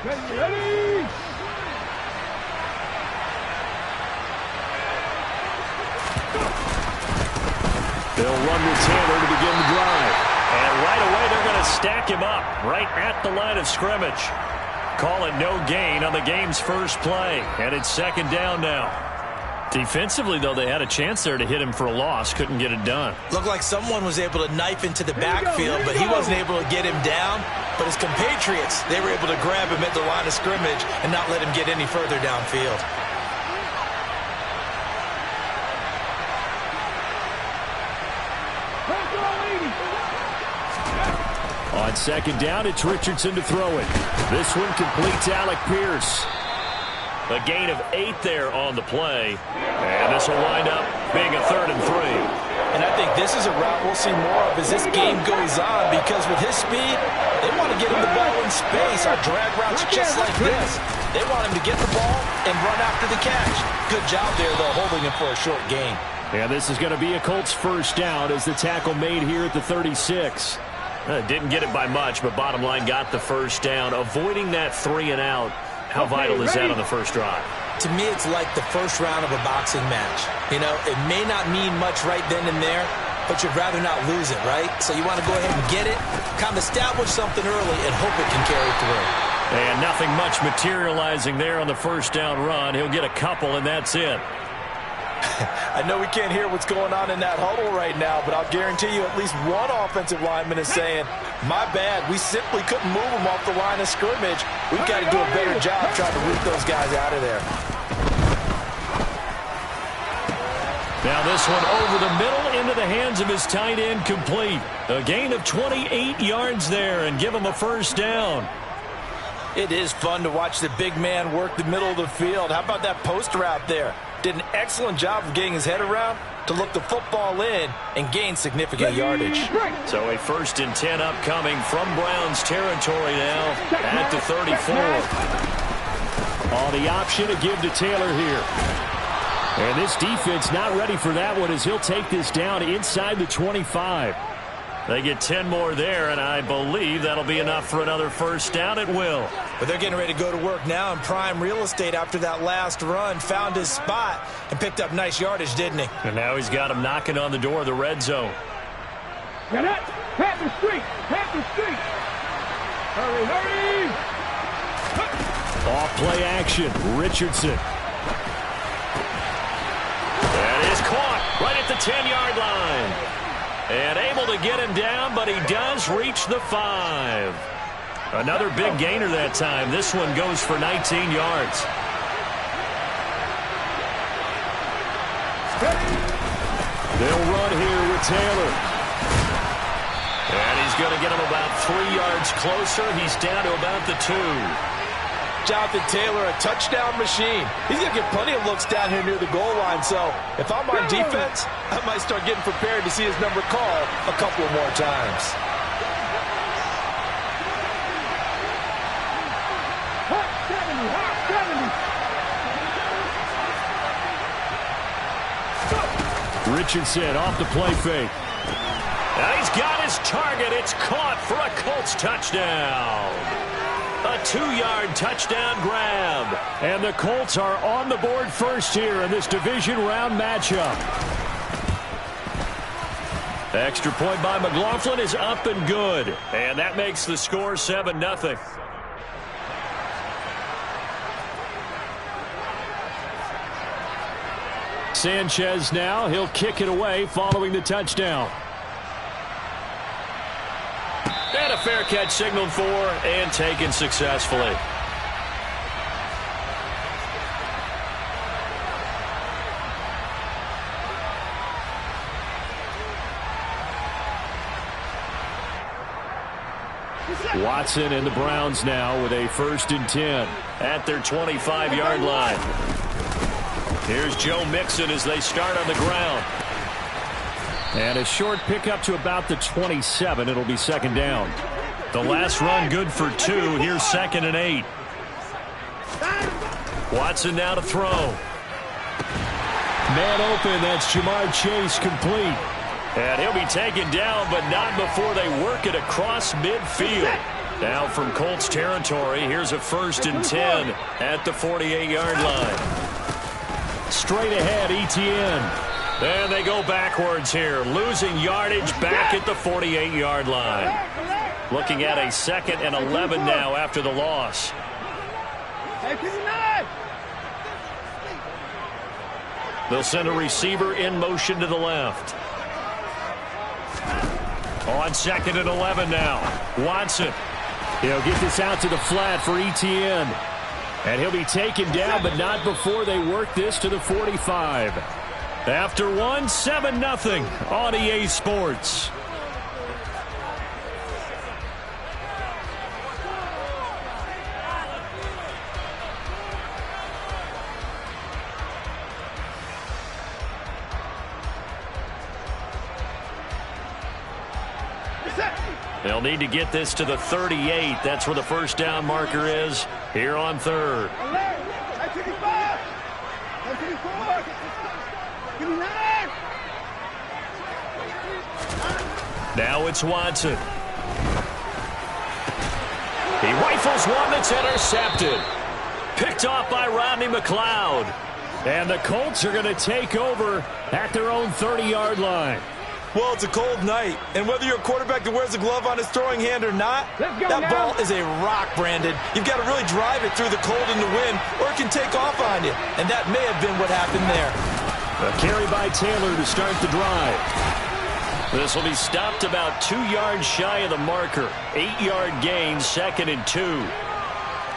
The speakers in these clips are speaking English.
Ready. They'll run with Taylor to begin the drive. And right away, they're going to stack him up right at the line of scrimmage. Call it no gain on the game's first play. And it's second down now. Defensively, though, they had a chance there to hit him for a loss. Couldn't get it done. Looked like someone was able to knife into the backfield, but he wasn't able to get him down. But his compatriots, they were able to grab him at the line of scrimmage and not let him get any further downfield. On second down, it's Richardson to throw it. This one completes Alec Pierce. A gain of 8 there on the play. And this will wind up being a 3rd and 3. And I think this is a route we'll see more of as this game goes on, because with his speed, they want to get him the ball in space. Our drag routes just like this. They want him to get the ball and run after the catch. Good job there, though, holding him for a short gain. And this is going to be a Colts first down as the tackle made here at the 36. Didn't get it by much, but bottom line got the first down. Avoiding that 3 and out. How vital is that on the first drive? To me, it's like the first round of a boxing match. You know, it may not mean much right then and there, but you'd rather not lose it, right? So you want to go ahead and get it, kind of establish something early, and hope it can carry through. And nothing much materializing there on the first down run. He'll get a couple, and that's it. I know we can't hear what's going on in that huddle right now, but I'll guarantee you at least one offensive lineman is saying, my bad, we simply couldn't move them off the line of scrimmage. We've got to do a better job trying to root those guys out of there. Now this one over the middle into the hands of his tight end, complete. A gain of 28 yards there and give him a first down. It is fun to watch the big man work the middle of the field. How about that post route there? Did an excellent job of getting his head around to look the football in and gain significant yardage. So a 1st and 10 upcoming from Browns territory now at the 34. On the option to give to Taylor here. And this defense not ready for that one as he'll take this down inside the 25. They get 10 more there, and I believe that'll be enough for another first down. It will. But they're getting ready to go to work now in prime real estate after that last run. Found his spot and picked up nice yardage, didn't he? And now he's got him knocking on the door of the red zone. Get it! Panther Street! Panther Street! Hurry, hurry! Off play action. Richardson. That is caught right at the 10-yard line. And able to get him down, but he does reach the 5. Another big gainer that time. This one goes for 19 yards. They'll run here with Taylor. And he's going to get him about 3 yards closer. He's down to about the 2. Jonathan Taylor, a touchdown machine. He's going to get plenty of looks down here near the goal line. So if I'm on defense, I might start getting prepared to see his number called a couple of more times. Hot 70, hot 70. Richardson off the play fake. Now he's got his target. It's caught for a Colts touchdown. A 2-yard touchdown grab. And the Colts are on the board first here in this division round matchup. The extra point by McLaughlin is up and good. And that makes the score 7-0. Sanchez now. He'll kick it away following the touchdown. And a fair catch signaled for and taken successfully. Watson and the Browns now with a 1st and 10 at their 25-yard line. Here's Joe Mixon as they start on the ground. And a short pickup to about the 27. It'll be second down. The last run good for 2. Here's 2nd and 8. Watson now to throw. Man open. That's Jamar Chase, complete. And he'll be taken down, but not before they work it across midfield. Now from Colts territory, here's a 1st and 10 at the 48-yard line. Straight ahead, Etienne. And they go backwards here, losing yardage back at the 48-yard line. Looking at a 2nd and 11 now after the loss. They'll send a receiver in motion to the left. On 2nd and 11 now. Watson. He'll get this out to the flat for Etienne. And he'll be taken down, but not before they work this to the 45. After 7-0 on EA Sports. They'll need to get this to the 38. That's where the 1st down marker is here on 3rd. Now it's Watson. He rifles one that's intercepted. Picked off by Rodney McLeod. And the Colts are going to take over at their own 30-yard line. Well, it's a cold night, and whether you're a quarterback that wears a glove on his throwing hand or not, that ball is a rock, Brandon. You've got to really drive it through the cold and the wind, or it can take off on you, and that may have been what happened there. A carry by Taylor to start the drive. This will be stopped about 2 yards shy of the marker. 8-yard gain, 2nd and 2.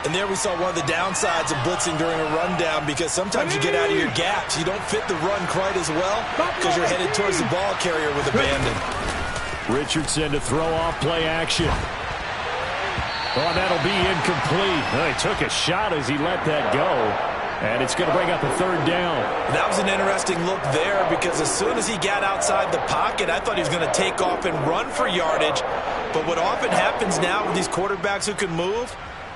And there we saw one of the downsides of blitzing during a rundown, because sometimes you get out of your gaps. You don't fit the run quite as well because you're headed towards the ball carrier with abandon. Richardson to throw off play action. Oh, that'll be incomplete. He took a shot as he let that go. And it's going to bring up a 3rd down. That was an interesting look there, because as soon as he got outside the pocket, I thought he was going to take off and run for yardage. But what often happens now with these quarterbacks who can move,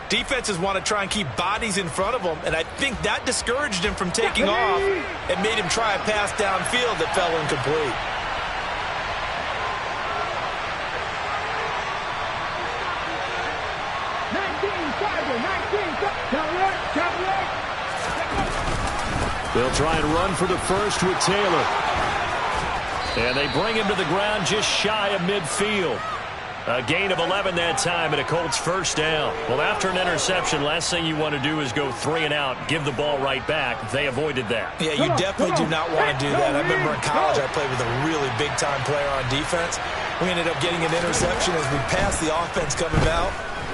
defenses want to try and keep bodies in front of them, and I think that discouraged him from taking off and made him try a pass downfield that fell incomplete. They'll try and run for the 1st with Taylor. And they bring him to the ground just shy of midfield. A gain of 11 that time, and a Colts 1st down. Well, after an interception, last thing you want to do is go 3 and out, give the ball right back. They avoided that. Yeah, you definitely do not want to do that. I remember in college I played with a really big-time player on defense. We ended up getting an interception as we passed the offense coming out.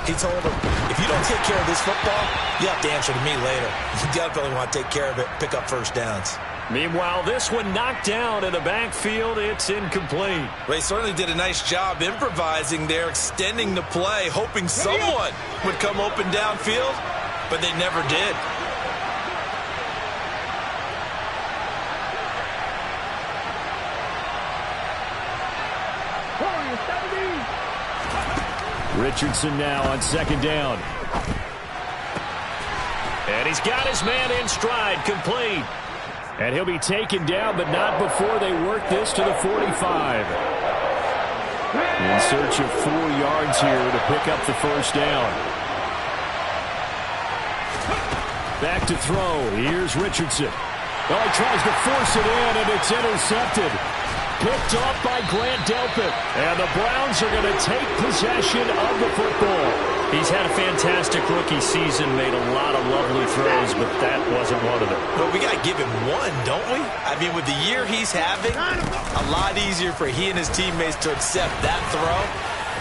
He told him, if you don't take care of this football, you have to answer to me later. You definitely want to take care of it, pick up 1st downs. Meanwhile, this one knocked down in the backfield. It's incomplete. They certainly did a nice job improvising there, extending the play, hoping someone would come open downfield, but they never did. Richardson now on 2nd down. And he's got his man in stride, complete. And he'll be taken down, but not before they work this to the 45. In search of 4 yards here to pick up the 1st down. Back to throw. Here's Richardson. Oh, he tries to force it in, and it's intercepted. Picked off by Grant Delpit. And the Browns are going to take possession of the football. He's had a fantastic rookie season, made a lot of lovely throws, but that wasn't one of them. Well, we got to give him one, don't we? I mean, with the year he's having, a lot easier for he and his teammates to accept that throw,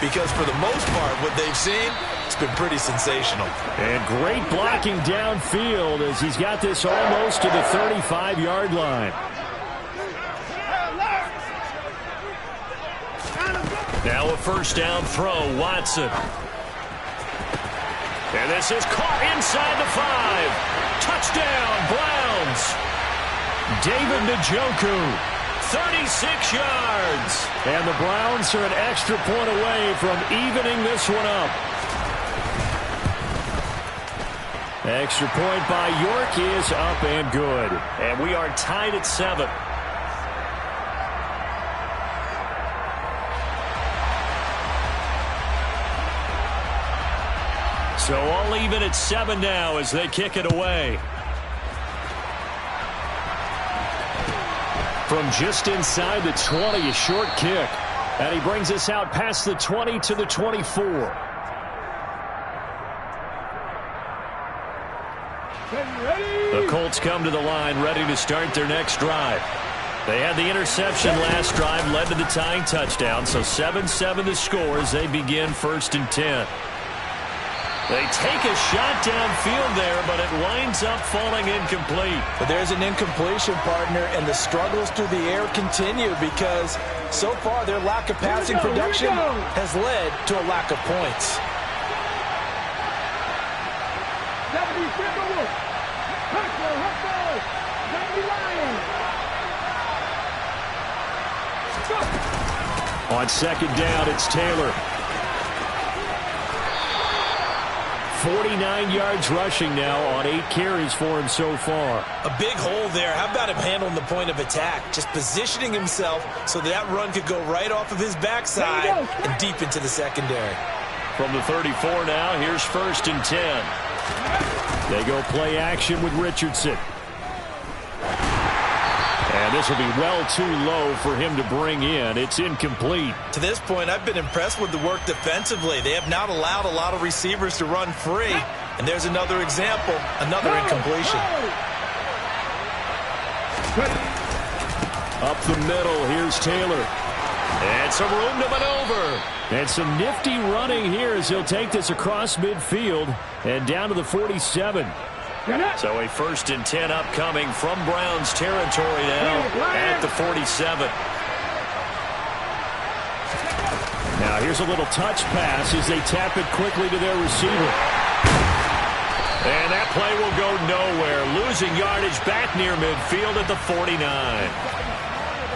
because for the most part, what they've seen, it's been pretty sensational. And great blocking downfield as he's got this almost to the 35-yard line. Now a 1st down throw, Watson. And this is caught inside the 5. Touchdown, Browns. David Njoku, 36 yards. And the Browns are an extra point away from evening this one up. Extra point by York is up and good. And we are tied at 7. So all even at 7 now as they kick it away. From just inside the 20, a short kick. And he brings us out past the 20 to the 24. The Colts come to the line ready to start their next drive. They had the interception last drive, led to the tying touchdown. So 7-7 the score as they begin 1st and 10. They take a shot downfield there, but it winds up falling incomplete. But there's an incompletion, partner, and the struggles through the air continue because so far their lack of passing production has led to a lack of points. On 2nd down, it's Taylor. 49 yards rushing now on 8 carries for him so far. A big hole there. How about him handling the point of attack? Just positioning himself so that run could go right off of his backside and deep into the secondary. From the 34 now, here's 1st and 10. They go play action with Richardson. And this will be well too low for him to bring in. It's incomplete. To this point, I've been impressed with the work defensively. They have not allowed a lot of receivers to run free. And there's another example, another incompletion. Up the middle, here's Taylor. And some room to maneuver. And some nifty running here as he'll take this across midfield and down to the 47. So a 1st and 10 upcoming from Browns territory now at the 47. Now here's a little touch pass as they tap it quickly to their receiver. And that play will go nowhere. Losing yardage back near midfield at the 49.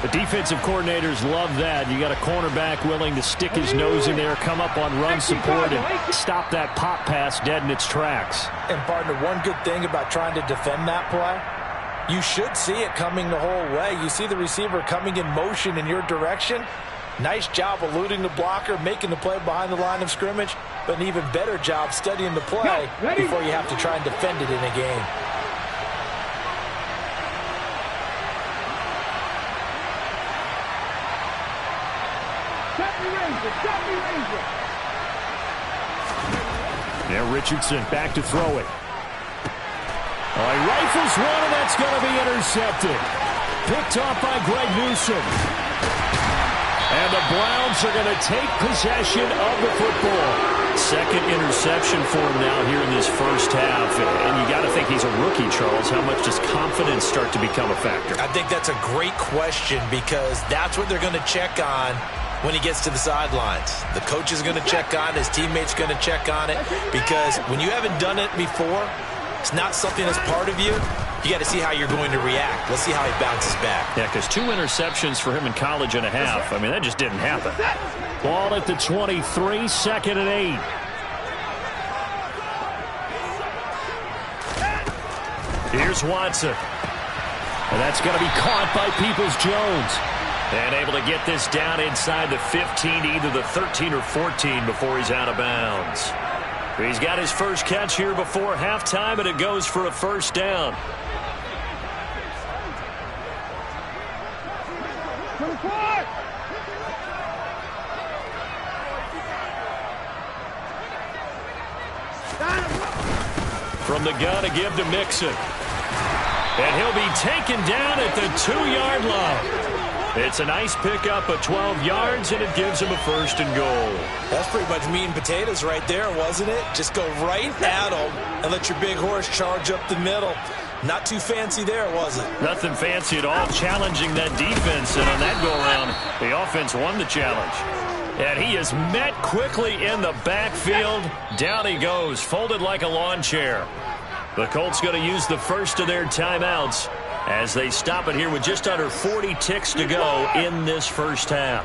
The defensive coordinators love that. You got a cornerback willing to stick his nose in there, come up on run support, and stop that pop pass dead in its tracks. And, partner, one good thing about trying to defend that play, you should see it coming the whole way. You see the receiver coming in motion in your direction. Nice job eluding the blocker, making the play behind the line of scrimmage, but an even better job studying the play before you have to try and defend it in a game. Now Richardson back to throw it. Oh, he rifles one, and that's going to be intercepted. Picked off by Greg Newsome. And the Browns are going to take possession of the football. 2nd interception for him now here in this first half. And you got to think he's a rookie, Charles. How much does confidence start to become a factor? I think that's a great question because that's what they're going to check on when he gets to the sidelines. The coach is going to check on it. His teammate's going to check on it because when you haven't done it before, it's not something that's part of you. You got to see how you're going to react. Let's see how he bounces back. Yeah, because 2 interceptions for him in college and a half. I mean, that just didn't happen. Ball at the 23, 2nd and 8. Here's Watson. And that's going to be caught by Peoples-Jones. And able to get this down inside the 15, either the 13 or 14 before he's out of bounds. He's got his first catch here before halftime, and it goes for a 1st down. From the gun, a give to Mixon. And he'll be taken down at the 2-yard line. It's a nice pickup of 12 yards, and it gives him a 1st and goal. That's pretty much meat and potatoes right there, wasn't it? Just go right at him and let your big horse charge up the middle. Not too fancy there, was it? Nothing fancy at all, challenging that defense. And on that go-around, the offense won the challenge. And he is met quickly in the backfield. Down he goes, folded like a lawn chair. The Colts going to use the first of their timeouts as they stop it here with just under 40 ticks to go in this first half.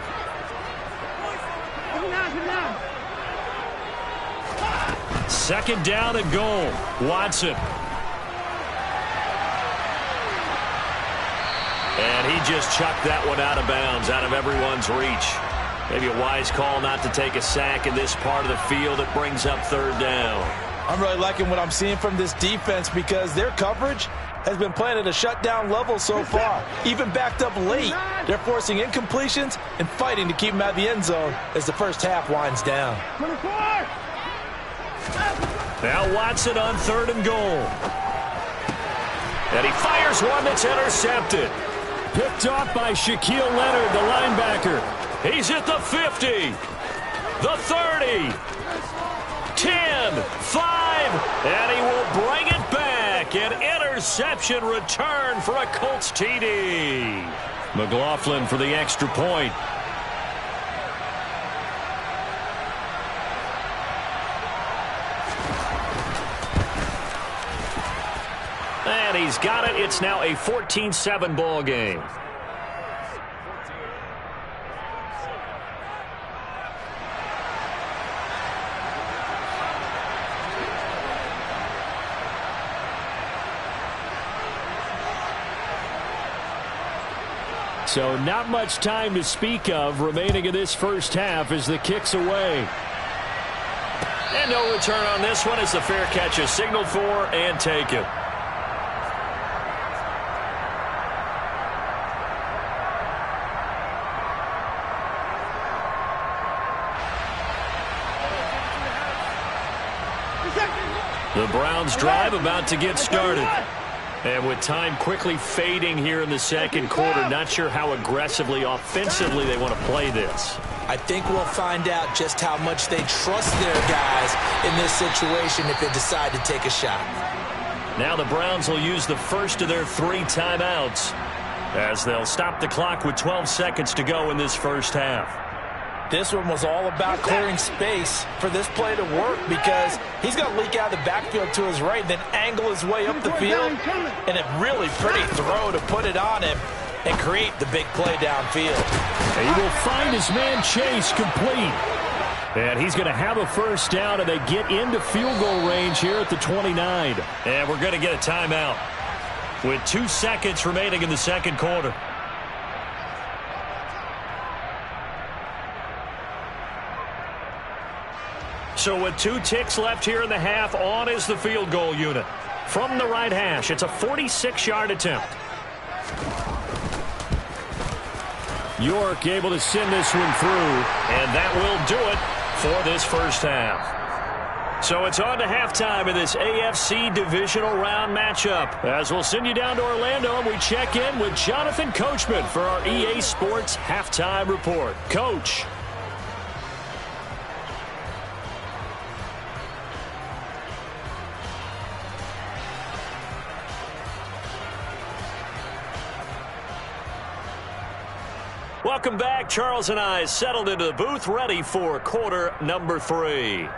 Second down and goal. Watson. And he just chucked that one out of bounds, out of everyone's reach. Maybe a wise call not to take a sack in this part of the field. It brings up 3rd down. I'm really liking what I'm seeing from this defense because their coverage has been playing at a shutdown level so far. Even backed up late, they're forcing incompletions and fighting to keep them out of the end zone as the first half winds down. Now Watson on 3rd and goal. And he fires one that's intercepted. Picked off by Shaquille Leonard, the linebacker. He's at the 50, the 30, 10, 5, and he will bring it back. An interception return for a Colts TD. McLaughlin for the extra point. And he's got it. It's now a 14-7 ball game. So not much time to speak of remaining in this first half as the kick's away. And no return on this one as the fair catch is signaled for and taken. The Browns drive about to get started. And with time quickly fading here in the second quarter, not sure how aggressively, offensively they want to play this. I think we'll find out just how much they trust their guys in this situation if they decide to take a shot. Now the Browns will use the first of their 3 timeouts as they'll stop the clock with 12 seconds to go in this first half. This one was all about clearing space for this play to work because he's going to leak out of the backfield to his right, then angle his way up the field, and a really pretty throw to put it on him and create the big play downfield. He will find his man Chase complete. And he's going to have a first down, and they get into field goal range here at the 29. And we're going to get a timeout with 2 seconds remaining in the second quarter. So with 2 ticks left here in the half, on is the field goal unit. From the right hash, it's a 46-yard attempt. York able to send this one through, and that will do it for this first half. So it's on to halftime in this AFC divisional round matchup. As we'll send you down to Orlando, and we check in with Jonathan Coachman for our EA Sports Halftime Report. Coach. Welcome back. Charles and I settled into the booth, ready for quarter number 3.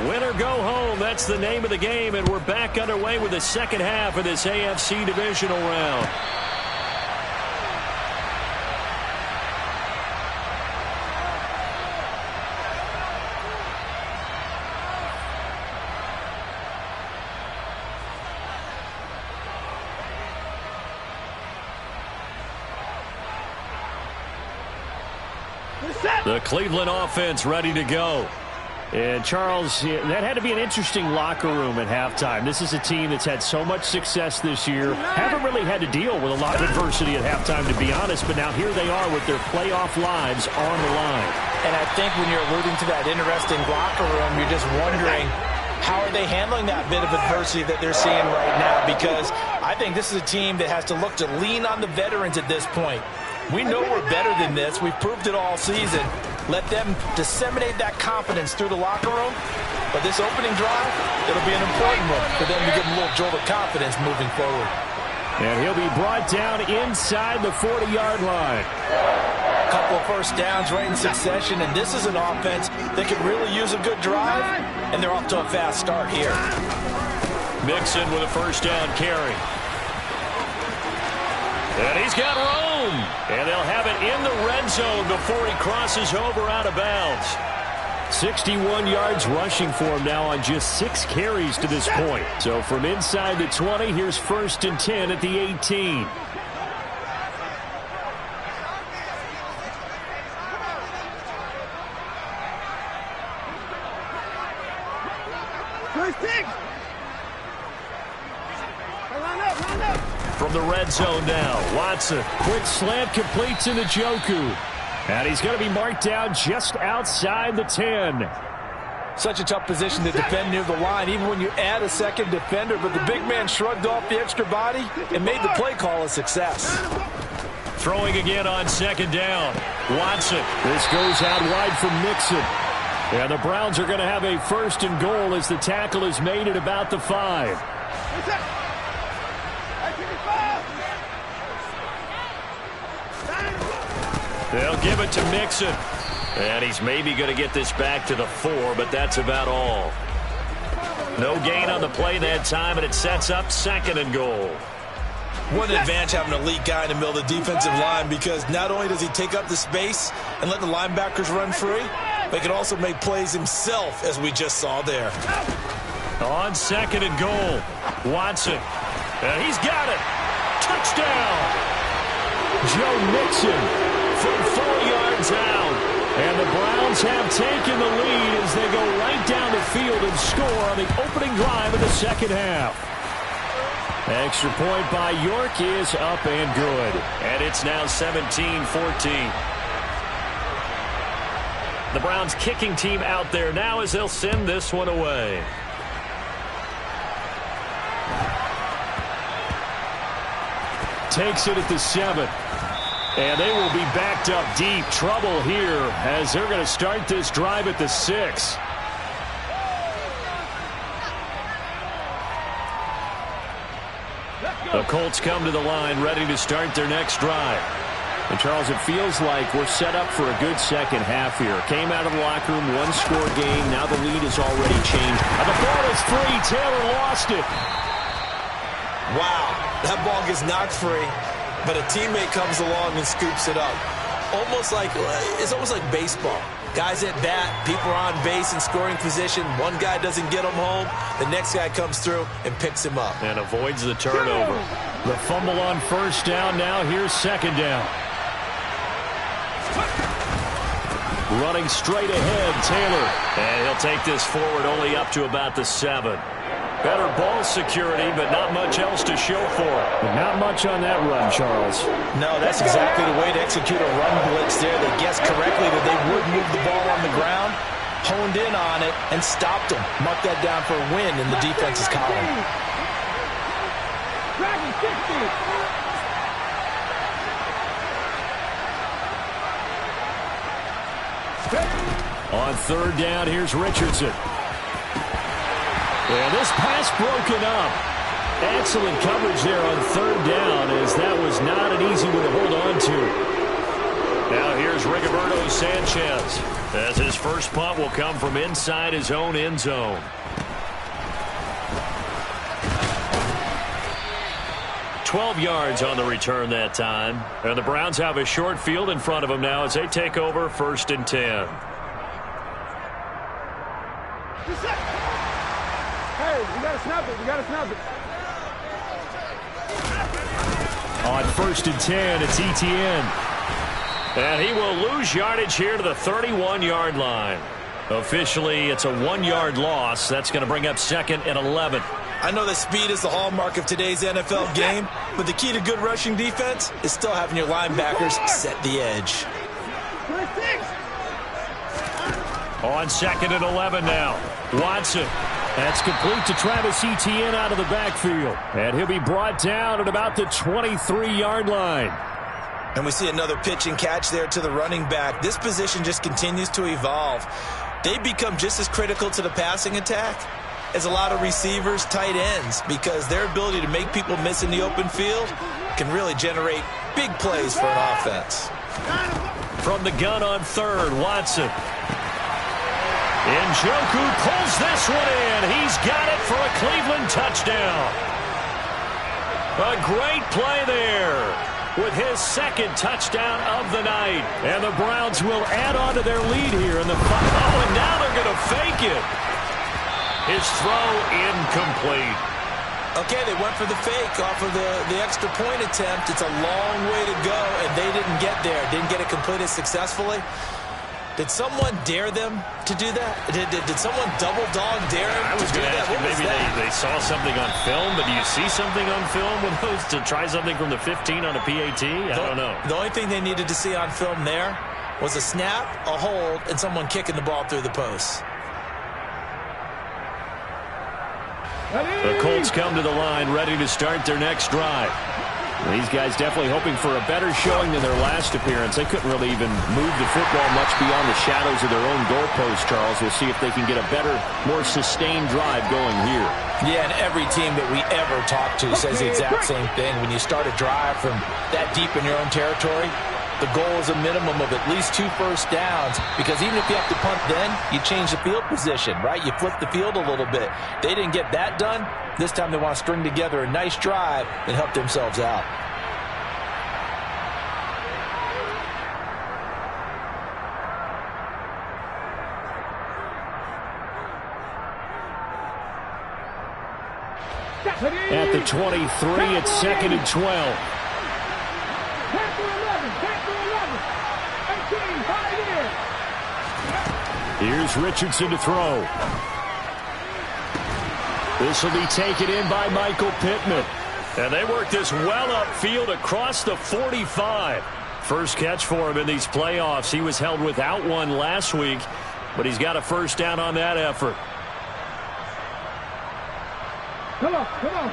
Win or go home, that's the name of the game, and we're back underway with the second half of this AFC divisional round. The Cleveland offense ready to go. And, Charles, that had to be an interesting locker room at halftime. This is a team that's had so much success this year. Haven't really had to deal with a lot of adversity at halftime, to be honest. But now here they are with their playoff lives on the line. And I think when you're alluding to that interesting locker room, you're just wondering, how are they handling that bit of adversity that they're seeing right now? Because I think this is a team that has to look to lean on the veterans at this point. We know we're better than this. We've proved it all season. Let them disseminate that confidence through the locker room. But this opening drive, it'll be an important one for them to give them a little jolt of confidence moving forward. And he'll be brought down inside the 40-yard line. A couple of first downs right in succession, and this is an offense that could really use a good drive, and they're off to a fast start here. Mixon with a first down carry. And he's got room. boom. And they'll have it in the red zone before he crosses over out of bounds. 61 yards rushing for him now on just 6 carries to this point. So from inside the 20, here's 1st and 10 at the 18. From the red zone now, Watson. Quick slant completes into Njoku. And he's going to be marked down just outside the 10. Such a tough position to defend near the line, even when you add a second defender. But the big man shrugged off the extra body and made the play call a success. Throwing again on 2nd down. Watson. This goes out wide from Mixon. And the Browns are going to have a 1st and goal as the tackle is made at about the 5. They'll give it to Mixon. And he's maybe going to get this back to the 4, but that's about all. No gain on the play that time, and it sets up 2nd and goal. What an advantage having an elite guy in the middle of the defensive line, because not only does he take up the space and let the linebackers run free, but he can also make plays himself, as we just saw there. On 2nd and goal, Watson. And he's got it. Touchdown. Joe Mixon from 4 yards out. And the Browns have taken the lead as they go right down the field and score on the opening drive of the 2nd half. Extra point by York is up and good. And it's now 17-14. The Browns kicking team out there now as they'll send this one away. Takes it at the 7. And they will be backed up deep. Trouble here as they're going to start this drive at the 6. The Colts come to the line ready to start their next drive. And, Charles, it feels like we're set up for a good second half here. Came out of the locker room, one-score game. Now the lead has already changed. And the ball is free. Taylor lost it. Wow, that ball gets knocked free, but a teammate comes along and scoops it up. It's almost like baseball. Guys at bat, people are on base in scoring position. One guy doesn't get him home. The next guy comes through and picks him up. And avoids the turnover. The fumble on 1st down. Now here's 2nd down. Running straight ahead, Taylor. And he'll take this forward only up to about the 7. Better ball security, but not much else to show for it. Not much on that run, Charles. No, that's exactly the way to execute a run blitz there. They guessed correctly that they would move the ball on the ground, honed in on it, and stopped them. Mark that down for a win in the defense's column. On 3rd down, here's Richardson. And this pass broken up. Excellent coverage there on 3rd down, as that was not an easy one to hold on to. Now here's Rigoberto Sanchez, as his first punt will come from inside his own end zone. "12 yards on the return that time. And the Browns have a short field in front of them now as they take over 1st and 10. Hey, we gotta snap it. We gotta snap it. On 1st and 10, it's Etienne. And he will lose yardage here to the 31-yard line. Officially, it's a 1-yard loss. That's going to bring up 2nd and 11. I know that speed is the hallmark of today's NFL game, but the key to good rushing defense is still having your linebackers set the edge. On 2nd and 11 now, Watson. That's complete to Travis Etienne out of the backfield. And he'll be brought down at about the 23-yard line. And we see another pitch and catch there to the running back. This position just continues to evolve. They become just as critical to the passing attack as a lot of receivers, tight ends, because their ability to make people miss in the open field can really generate big plays for an offense. From the gun on 3rd, Watson. Njoku pulls this one in. He's got it for a Cleveland touchdown. A great play there. with his second touchdown of the night. And the Browns will add on to their lead here in the and now they're going to fake it. His throw incomplete. Okay, they went for the fake off of the extra point attempt. It's a long way to go, and they didn't get there. Didn't get it completed successfully. Did someone dare them to do that? Did someone double dog dare them I was to do going to that? ask you, maybe they saw something on film, but do you see something on film with those to try something from the 15 on a PAT? I don't know. The only thing they needed to see on film there was a snap, a hold, and someone kicking the ball through the post. The Colts come to the line ready to start their next drive. These guys definitely hoping for a better showing than their last appearance. They couldn't really even move the football much beyond the shadows of their own goalpost, Charles. We'll see if they can get a better, more sustained drive going here. Yeah, and every team that we ever talk to says the exact same thing. When you start a drive from that deep in your own territory, the goal is a minimum of at least 2 first downs, because even if you have to punt then, you change the field position, right? You flip the field a little bit. They didn't get that done. This time they want to string together a nice drive and help themselves out. At the 23, it's 2nd and 12. Here's Richardson to throw. This will be taken in by Michael Pittman. And they work this well upfield across the 45. First catch for him in these playoffs. He was held without one last week, but he's got a first down on that effort. Come on, come on.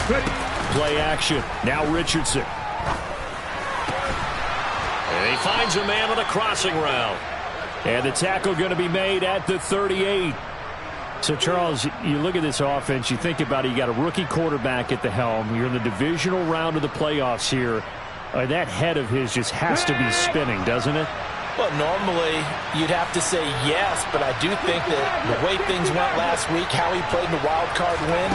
Ready. Play action. Now Richardson. And he finds a man on the crossing route. And the tackle going to be made at the 38. So, Charles, you look at this offense, you think about it, you got a rookie quarterback at the helm. You're in the divisional round of the playoffs here. That head of his just has to be spinning, doesn't it? Well, normally you'd have to say yes, but I do think that the way things went last week, how he played in the wild card win,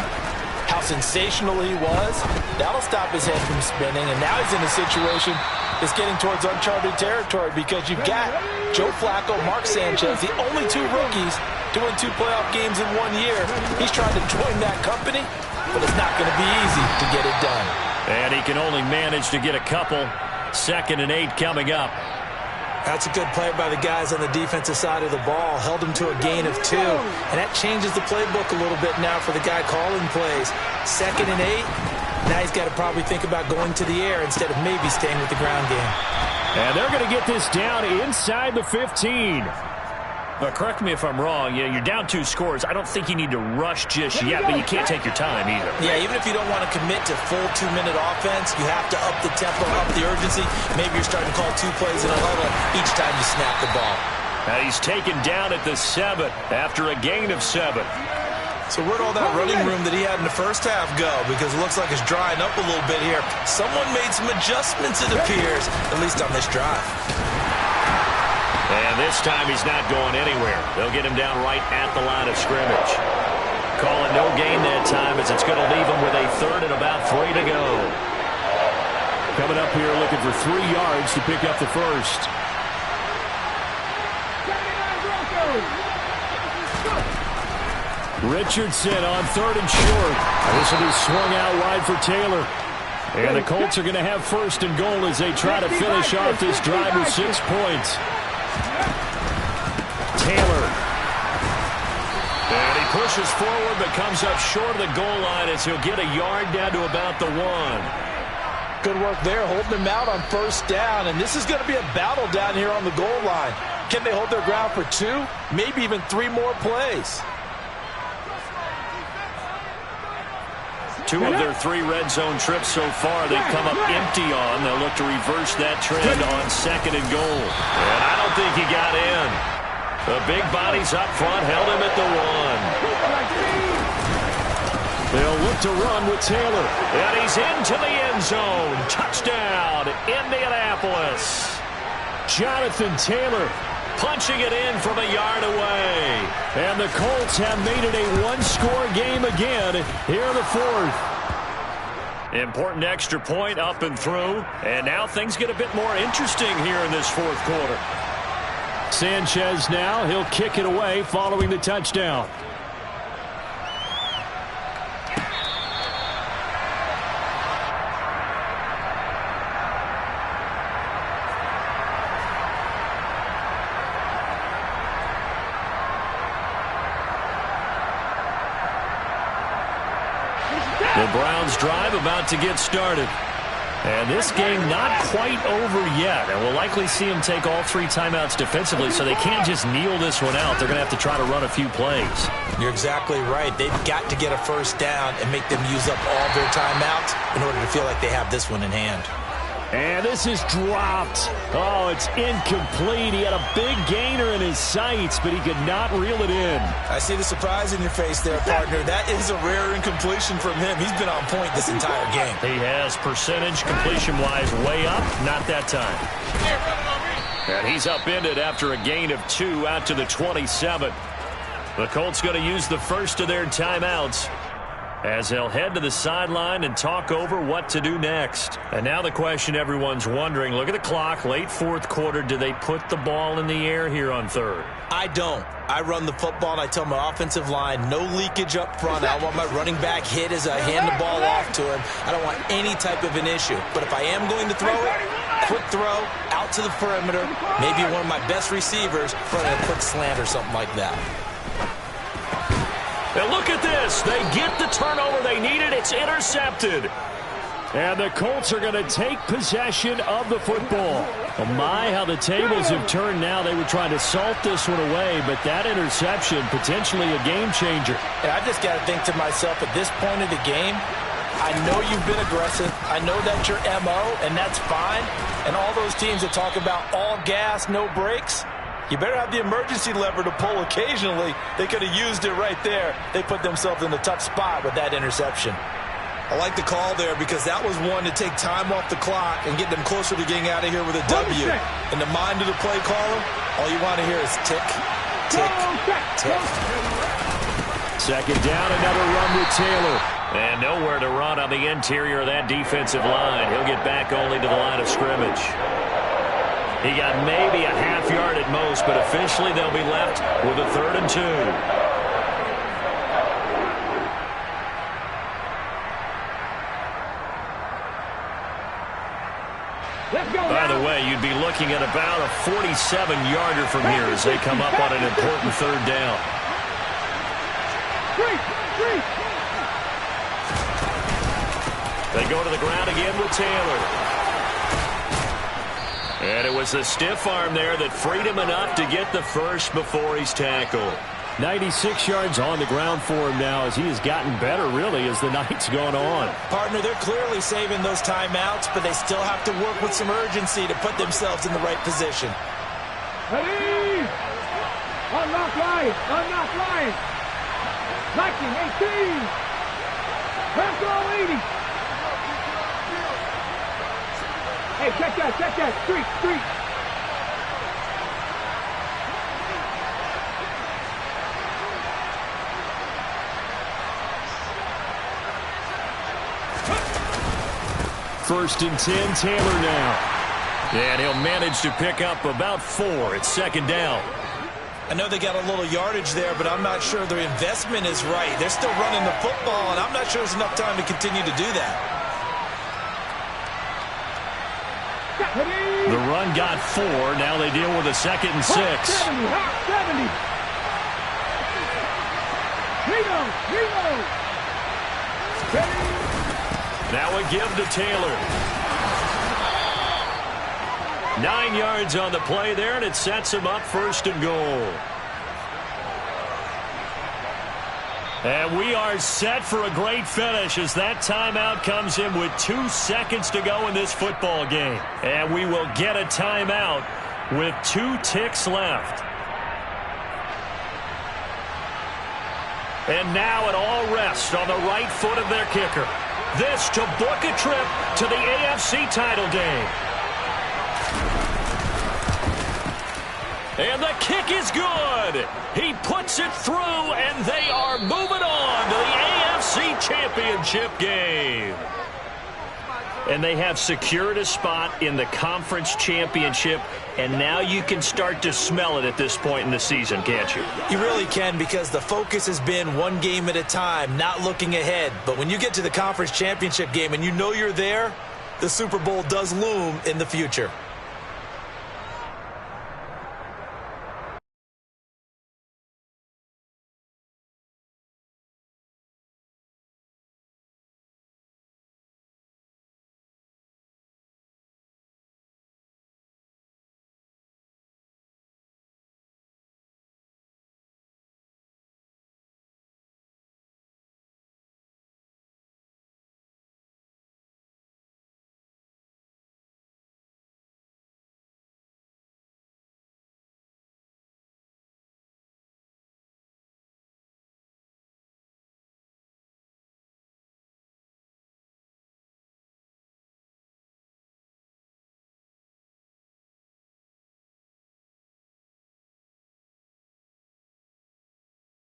how sensational he was, that'll stop his head from spinning. And now he's in a situation that's getting towards uncharted territory, because you've got Joe Flacco, Mark Sanchez, the only 2 rookies to win 2 playoff games in 1 year. He's trying to join that company, but it's not going to be easy to get it done. And he can only manage to get a couple. 2nd and 8 coming up. That's a good play by the guys on the defensive side of the ball. Held him to a gain of 2. And that changes the playbook a little bit now for the guy calling plays. 2nd and 8. Now he's got to probably think about going to the air instead of maybe staying with the ground game. And they're going to get this down inside the 15. But correct me if I'm wrong. Yeah, you're down 2 scores. I don't think you need to rush just yet, but you can't take your time either. Yeah, even if you don't want to commit to full 2-minute offense, you have to up the tempo, up the urgency. Maybe you're starting to call 2 plays in a huddle each time you snap the ball. Now he's taken down at the 7 after a gain of 7. So where'd all that running room that he had in the first half go? Because it looks like it's drying up a little bit here. Someone made some adjustments, it appears, at least on this drive. And this time he's not going anywhere. They'll get him down right at the line of scrimmage. Calling no gain that time, as it's going to leave him with a 3rd and about 3 to go. Coming up here looking for 3 yards to pick up the first. Richardson on 3rd and short. This will be swung out wide for Taylor. And the Colts are going to have 1st and goal as they try to finish off this drive with 6 points. Taylor. And he pushes forward but comes up short of the goal line as he'll get a yard down to about the 1. Good work there, holding him out on 1st down. And this is going to be a battle down here on the goal line. Can they hold their ground for 2, maybe even 3 more plays? 2 of their 3 red zone trips so far they've come up empty on. They'll look to reverse that trend on 2nd and goal. And I don't think he got in. The big bodies up front held him at the 1. They'll look to run with Taylor. And he's into the end zone. Touchdown, Indianapolis. Jonathan Taylor punching it in from a yard away. And the Colts have made it a one-score game again here in the fourth. Important extra point up and through. And now things get a bit more interesting here in this fourth quarter. Sanchez now, he'll kick it away following the touchdown. The Browns drive about to get started. And this game not quite over yet. And we'll likely see them take all three timeouts defensively, so they can't just kneel this one out. They're going to have to try to run a few plays. You're exactly right. They've got to get a first down and make them use up all their timeouts in order to feel like they have this one in hand. And this is dropped. Oh, it's incomplete. He had a big gainer in his sights, but he could not reel it in. I see the surprise in your face there, partner. That is a rare incompletion from him. He's been on point this entire game. He has percentage completion-wise way up. Not that time. And he's upended after a gain of 2 out to the 27. The Colts going to use the first of their timeouts as they'll head to the sideline and talk over what to do next. And now the question everyone's wondering, look at the clock, late fourth quarter, do they put the ball in the air here on third? I don't. I run the football and I tell my offensive line, no leakage up front. I want my running back hit as I hand the ball off to him. I don't want any type of an issue. But if I am going to throw it, quick throw, out to the perimeter, maybe one of my best receivers running a quick slant or something like that. And look at this. They get the turnover they needed. It's intercepted. And the Colts are going to take possession of the football. Oh my, how the tables have turned now. They were trying to salt this one away, but that interception, potentially a game changer. And I just got to think to myself, at this point of the game, I know you've been aggressive. I know that's your MO, and that's fine. And all those teams that talk about all gas, no brakes, you better have the emergency lever to pull occasionally. They could have used it right there. They put themselves in a tough spot with that interception. I like the call there because that was one to take time off the clock and get them closer to getting out of here with a W. In the mind of the play caller, all you want to hear is tick, tick, tick. Second down, another run with Taylor. And nowhere to run on the interior of that defensive line. He'll get back only to the line of scrimmage. He got maybe a half yard at most, but officially they'll be left with a 3rd and 2. By the way, you'd be looking at about a 47-yarder from here as they come up on an important 3rd down. They go to the ground again with Taylor. And it was the stiff arm there that freed him enough to get the first before he's tackled. 96 yards on the ground for him now as he has gotten better, really, as the night's gone on. Partner, they're clearly saving those timeouts, but they still have to work with some urgency to put themselves in the right position. Ready? Unlock line. Unlock line. 19, 18. Press all 80. Hey, check that. Street. First and 10, Taylor now. And he'll manage to pick up about 4. It's 2nd down. I know they got a little yardage there, but I'm not sure their investment is right. They're still running the football, and I'm not sure there's enough time to continue to do that. The run got 4. Now they deal with a 2nd and 6. 70. Now a give to Taylor. 9 yards on the play there, and it sets him up 1st and goal. And we are set for a great finish as that timeout comes in with 2 seconds to go in this football game. And we will get a timeout with 2 ticks left. And now it all rests on the right foot of their kicker. This to book a trip to the AFC title game. And the kick is good. He puts it through, and they are moving on to the AFC Championship game. And they have secured a spot in the conference championship, and now you can start to smell it at this point in the season, can't you? You really can, because the focus has been one game at a time, not looking ahead. But when you get to the conference championship game and you know you're there, the Super Bowl does loom in the future.